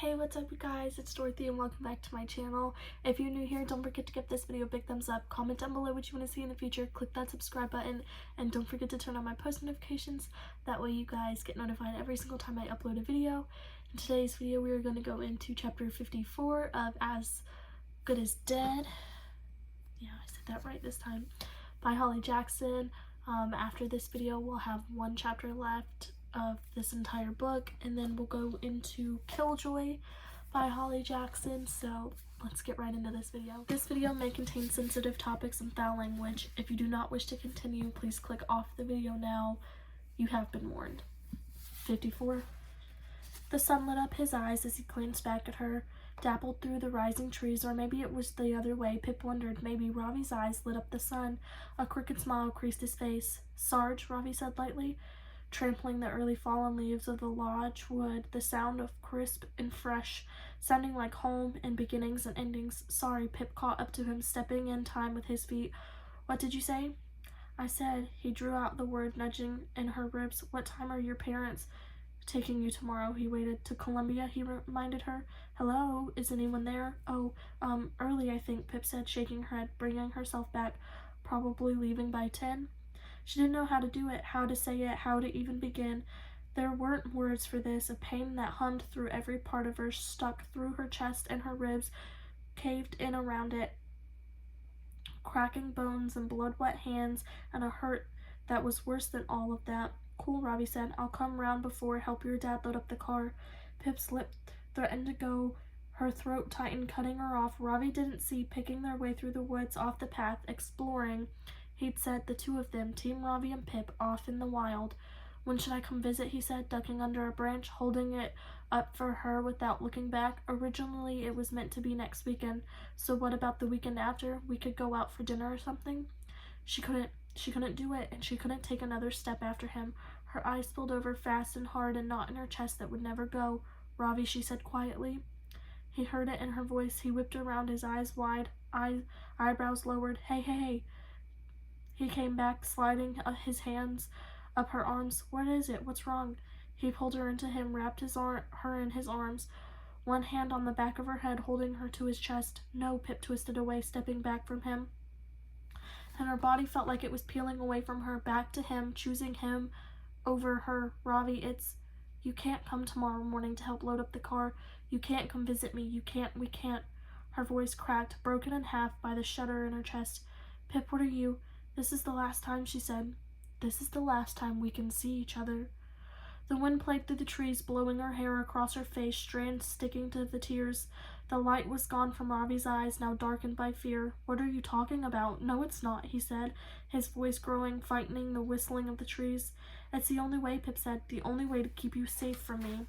Hey, what's up you guys? It's Dorothy and welcome back to my channel. If you're new here, don't forget to give this video a big thumbs up, comment down below what you want to see in the future, click that subscribe button, and don't forget to turn on my post notifications. That way you guys get notified every single time I upload a video. In today's video, we are going to go into chapter 54 of As Good as Dead. Yeah, I said that right this time. By Holly Jackson. After this video, we'll have one chapter left of this entire book, and then we'll go into Killjoy by Holly Jackson. So let's get right into this video. This video may contain sensitive topics and foul language. If you do not wish to continue, please click off the video now. You have been warned. 54. The sun lit up his eyes as he glanced back at her, dappled through the rising trees, or maybe it was the other way. Pip wondered. Maybe Ravi's eyes lit up the sun. A crooked smile creased his face. "Sarge," Ravi said lightly, trampling the early fallen leaves of the lodge wood, the sound of crisp and fresh, sounding like home and beginnings and endings. "Sorry," Pip caught up to him, stepping in time with his feet. "What did you say?" "I said," he drew out the word, nudging in her ribs. "What time are your parents taking you tomorrow?" He waited. "To Columbia," he reminded her. "Hello, is anyone there?" "Oh, early, I think," Pip said, shaking her head, bringing herself back. "Probably leaving by 10. She didn't know how to do it, how to say it, how to even begin. There weren't words for this. A pain that hummed through every part of her, stuck through her chest and her ribs, caved in around it. Cracking bones and blood-wet hands, and a hurt that was worse than all of that. "Cool," Ravi said. "I'll come round before, help your dad load up the car." Pip's lip threatened to go. Her throat tightened, cutting her off. Ravi didn't see, picking their way through the woods, off the path, exploring. He'd said, the two of them, Team Ravi and Pip, off in the wild. "When should I come visit?" he said, ducking under a branch, holding it up for her without looking back. "Originally it was meant to be next weekend. So what about the weekend after? We could go out for dinner or something." She couldn't do it, and she couldn't take another step after him. Her eyes spilled over fast and hard, a knot in her chest that would never go. "Ravi," she said quietly. He heard it in her voice. He whipped around, his eyes wide, eyebrows lowered. Hey. He came back, sliding his hands up her arms. "What is it? What's wrong?" He pulled her into him, wrapped her in his arms, one hand on the back of her head, holding her to his chest. "No," Pip twisted away, stepping back from him. And her body felt like it was peeling away from her, back to him, choosing him over her. "Ravi, you can't come tomorrow morning to help load up the car. You can't come visit me. We can't." Her voice cracked, broken in half by the shudder in her chest. "Pip, what are you?" "This is the last time," she said. "This is the last time we can see each other." The wind played through the trees, blowing her hair across her face, strands sticking to the tears. The light was gone from Ravi's eyes, now darkened by fear. "What are you talking about?" "No, it's not," he said, his voice growing, frightening the whistling of the trees. "It's the only way," Pip said, "the only way to keep you safe from me."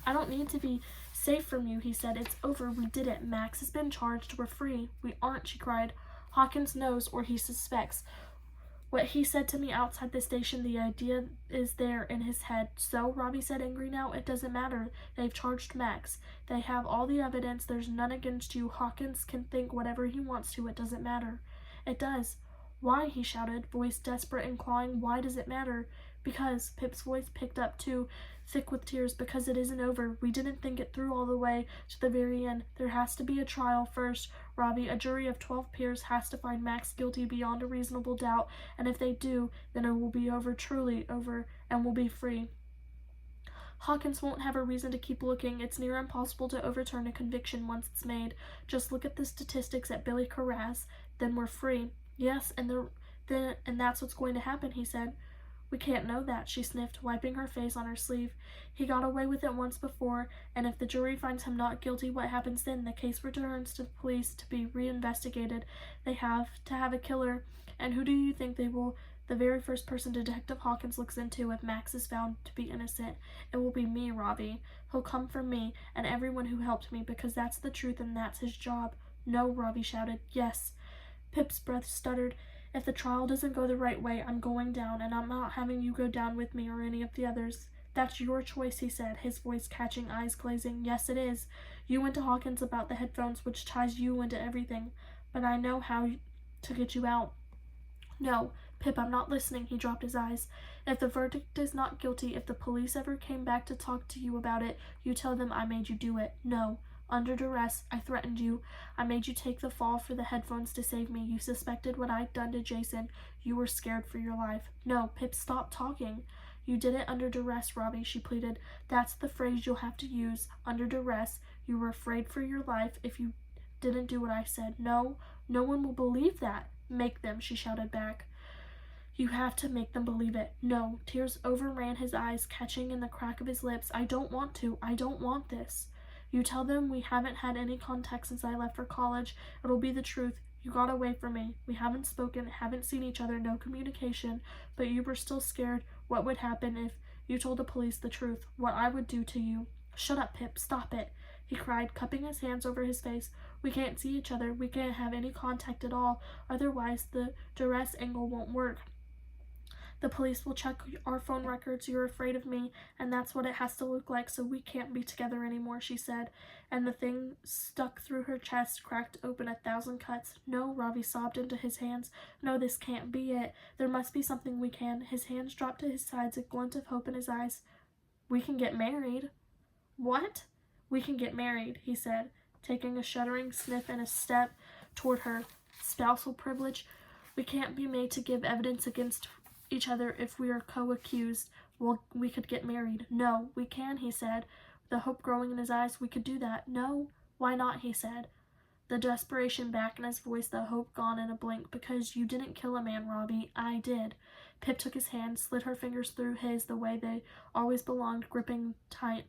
"I don't need to be safe from you," he said. "It's over. We did it. Max has been charged. We're free." "We aren't," she cried. "Hawkins knows, or he suspects. What he said to me outside the station, the idea is there in his head." "So," Ravi said, angry now, "it doesn't matter. They've charged Max. They have all the evidence. There's none against you. Hawkins can think whatever he wants to. It doesn't matter." "It does." "Why?" he shouted, voice desperate and clawing. "Why does it matter?" "Because," Pip's voice picked up too, thick with tears, "because it isn't over. We didn't think it through all the way to the very end. There has to be a trial first, Ravi. A jury of 12 peers has to find Max guilty beyond a reasonable doubt, and if they do, then it will be over, truly over, and we'll be free. Hawkins won't have a reason to keep looking. It's near impossible to overturn a conviction once it's made. Just look at the statistics at Billy Carras. Then we're free." "Yes, and that's what's going to happen," he said. "We can't know that," she sniffed, wiping her face on her sleeve. "He got away with it once before, and if the jury finds him not guilty, what happens then? The case returns to the police to be reinvestigated. They have to have a killer, and who do you think they will? The very first person Detective Hawkins looks into if Max is found to be innocent. It will be me, Ravi. He'll come for me and everyone who helped me, because that's the truth and that's his job." "No," Ravi shouted. "Yes." Pip's breath stuttered. "If the trial doesn't go the right way, I'm going down, and I'm not having you go down with me or any of the others." "That's your choice," he said, his voice catching, eyes glazing. "Yes, it is. You went to Hawkins about the headphones, which ties you into everything. But I know how to get you out." "No," Pip, I'm not listening. He dropped his eyes. If the verdict is not guilty, if the police ever came back to talk to you about it, you tell them I made you do it. No. Under duress, I threatened you. I made you take the fall for the headphones to save me. You suspected what I'd done to Jason. You were scared for your life. No, Pip, stop talking. You did it under duress, Ravi, she pleaded. That's the phrase you'll have to use. Under duress. You were afraid for your life if you didn't do what I said. No, no one will believe that. Make them, she shouted back. You have to make them believe it. No. Tears overran his eyes, catching in the crack of his lips. I don't want to. I don't want this. You tell them we haven't had any contact since I left for college. It'll be the truth. You got away from me. We haven't spoken, haven't seen each other, no communication, but you were still scared what would happen if you told the police the truth, what I would do to you. Shut up, Pip. Stop it, he cried, cupping his hands over his face. We can't see each other. We can't have any contact at all. Otherwise, the duress angle won't work. The police will check our phone records. You're afraid of me, and that's what it has to look like, so we can't be together anymore, she said, and the thing stuck through her chest, cracked open 1,000 cuts. No, Ravi sobbed into his hands. No, this can't be it. There must be something we can. His hands dropped to his sides, a glint of hope in his eyes. We can get married. What? We can get married, he said, taking a shuddering sniff and a step toward her. Spousal privilege. We can't be made to give evidence against each other if we are co-accused. Well, we could get married. No, we can, he said, the hope growing in his eyes. We could do that. No, why not, he said, the desperation back in his voice, the hope gone in a blink. Because you didn't kill a man, Ravi. I did. Pip took his hand, slid her fingers through his the way they always belonged, gripping tight.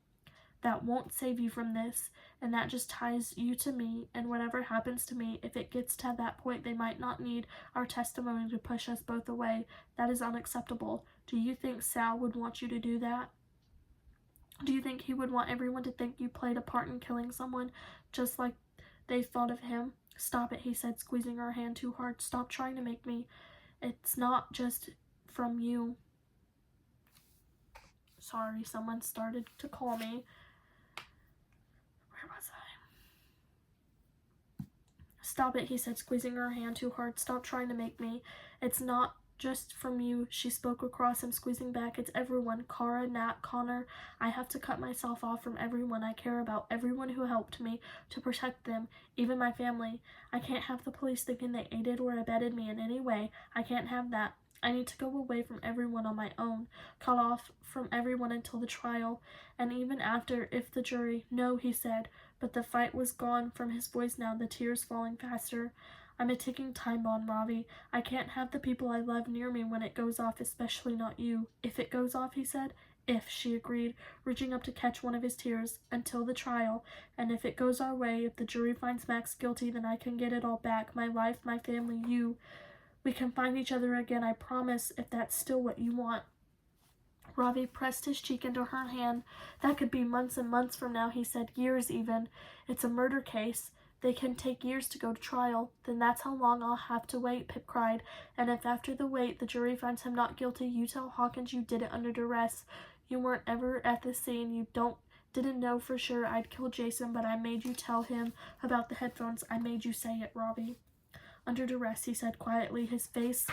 That won't save you from this, and that just ties you to me, and whatever happens to me, if it gets to that point, they might not need our testimony to push us both away. That is unacceptable. Do you think Sal would want you to do that? Do you think he would want everyone to think you played a part in killing someone, just like they thought of him? Stop it, he said, squeezing her hand too hard. Stop trying to make me. It's not just from you. Sorry, someone started to call me. Where was I? Stop it, he said, squeezing her hand too hard. Stop trying to make me. It's not just from you, she spoke across him, squeezing back. It's everyone. Kara, Nat, Connor. I have to cut myself off from everyone I care about, everyone who helped me, to protect them, even my family. I can't have the police thinking they aided or abetted me in any way. I can't have that. I need to go away from everyone on my own, cut off from everyone until the trial, and even after, if the jury. No, he said, but the fight was gone from his voice now, the tears falling faster. I'm a ticking time bomb, Ravi. I can't have the people I love near me when it goes off, especially not you. If it goes off, he said. If, she agreed, reaching up to catch one of his tears. Until the trial. And if it goes our way, if the jury finds Max guilty, then I can get it all back. My life, my family, you. We can find each other again, I promise, if that's still what you want. Ravi pressed his cheek into her hand. That could be months and months from now, he said, years even. It's a murder case. They can take years to go to trial. Then that's how long I'll have to wait, Pip cried. And if after the wait the jury finds him not guilty, you tell Hawkins you did it under duress. You weren't ever at the scene. You didn't know for sure I'd killed Jason, but I made you tell him about the headphones. I made you say it, Ravi. Under duress, he said quietly, his face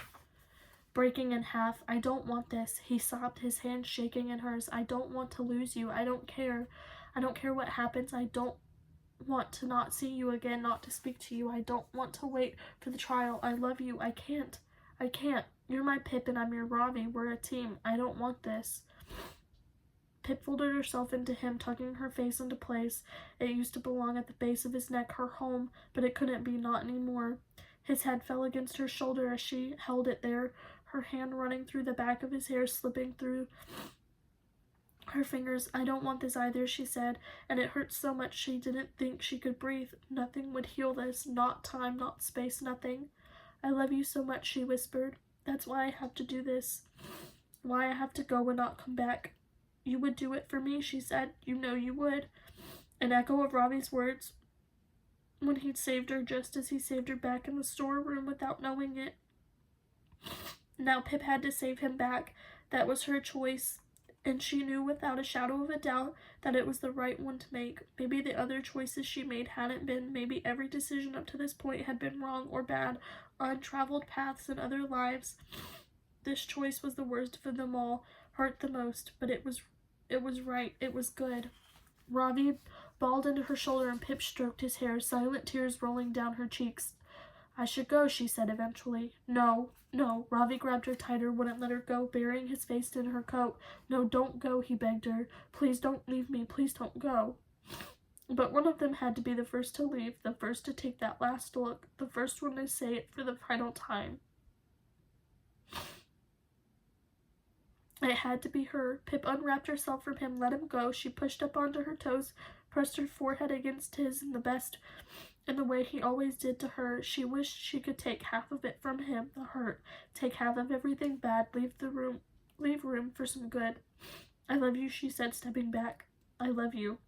breaking in half. I don't want this, he sobbed, his hand shaking in hers. I don't want to lose you. I don't care. I don't care what happens. I don't want to not see you again, not to speak to you. I don't want to wait for the trial. I love you. I can't. I can't. You're my Pip and I'm your Ravi. We're a team. I don't want this. Pip folded herself into him, tucking her face into place. It used to belong at the base of his neck, her home, but it couldn't be, not anymore. His head fell against her shoulder as she held it there, her hand running through the back of his hair, slipping through her fingers. I don't want this either, she said, and it hurt so much she didn't think she could breathe. Nothing would heal this, not time, not space, nothing. I love you so much, she whispered. That's why I have to do this. Why I have to go and not come back. You would do it for me, she said. You know you would. An echo of Ravi's words when he'd saved her just as he saved her back in the storeroom without knowing it. Now Pip had to save him back. That was her choice, and she knew without a shadow of a doubt that it was the right one to make. Maybe the other choices she made hadn't been. Maybe every decision up to this point had been wrong or bad, untraveled paths and other lives. This choice was the worst of them all, hurt the most, but it was right. It was good. Ravi bawled into her shoulder and Pip stroked his hair, silent tears rolling down her cheeks. I should go, she said eventually. No, no. Ravi grabbed her tighter, wouldn't let her go, burying his face in her coat. No, don't go, he begged her. Please don't leave me. Please don't go. But one of them had to be the first to leave, the first to take that last look, the first one to say it for the final time. It had to be her. Pip unwrapped herself from him, let him go. She pushed up onto her toes, pressed her forehead against his in the way he always did to her. She wished she could take half of it from him, the hurt, take half of everything bad, leave room for some good. I love you, she said, stepping back. I love you.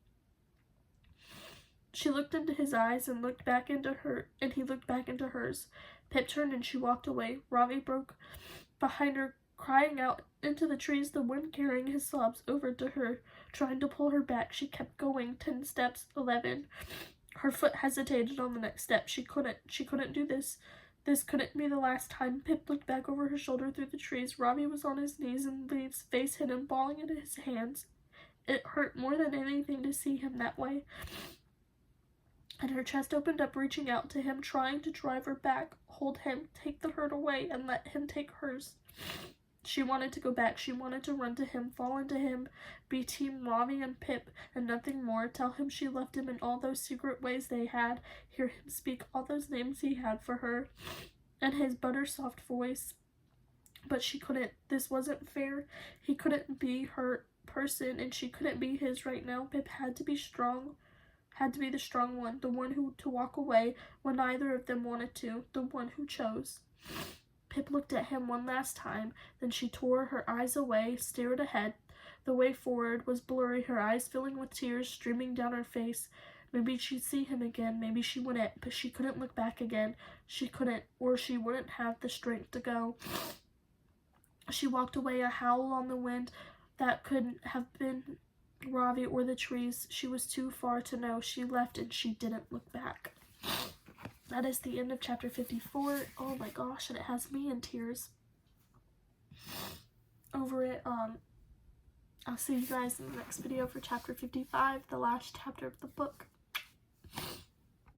She looked into his eyes and looked back into her, and he looked back into hers. Pip turned and she walked away. Ravi broke behind her, crying out into the trees, the wind carrying his sobs over to her, trying to pull her back. She kept going. 10 steps, 11. Her foot hesitated on the next step. She couldn't do this. This couldn't be the last time. Pip looked back over her shoulder through the trees. Ravi was on his knees in the leaves, face hidden, bawling into his hands. It hurt more than anything to see him that way. And her chest opened up, reaching out to him, trying to drive her back, hold him, take the hurt away, and let him take hers. She wanted to go back. She wanted to run to him, fall into him, be Team Ravi and Pip, and nothing more. Tell him she loved him in all those secret ways they had. Hear him speak all those names he had for her, and his butter-soft voice. But she couldn't. This wasn't fair. He couldn't be her person, and she couldn't be his right now. Pip had to be strong. Had to be the strong one, the one who to walk away when neither of them wanted to, the one who chose. Pip looked at him one last time, then she tore her eyes away, stared ahead. The way forward was blurry, her eyes filling with tears streaming down her face. Maybe she'd see him again, maybe she wouldn't, but she couldn't look back again. She couldn't, or she wouldn't have the strength to go. She walked away, a howl on the wind that couldn't have been Ravi or the trees. She was too far to know. She left and she didn't look back. That is the end of chapter 54. Oh my gosh, and it has me in tears over it. I'll see you guys in the next video for chapter 55, the last chapter of the book.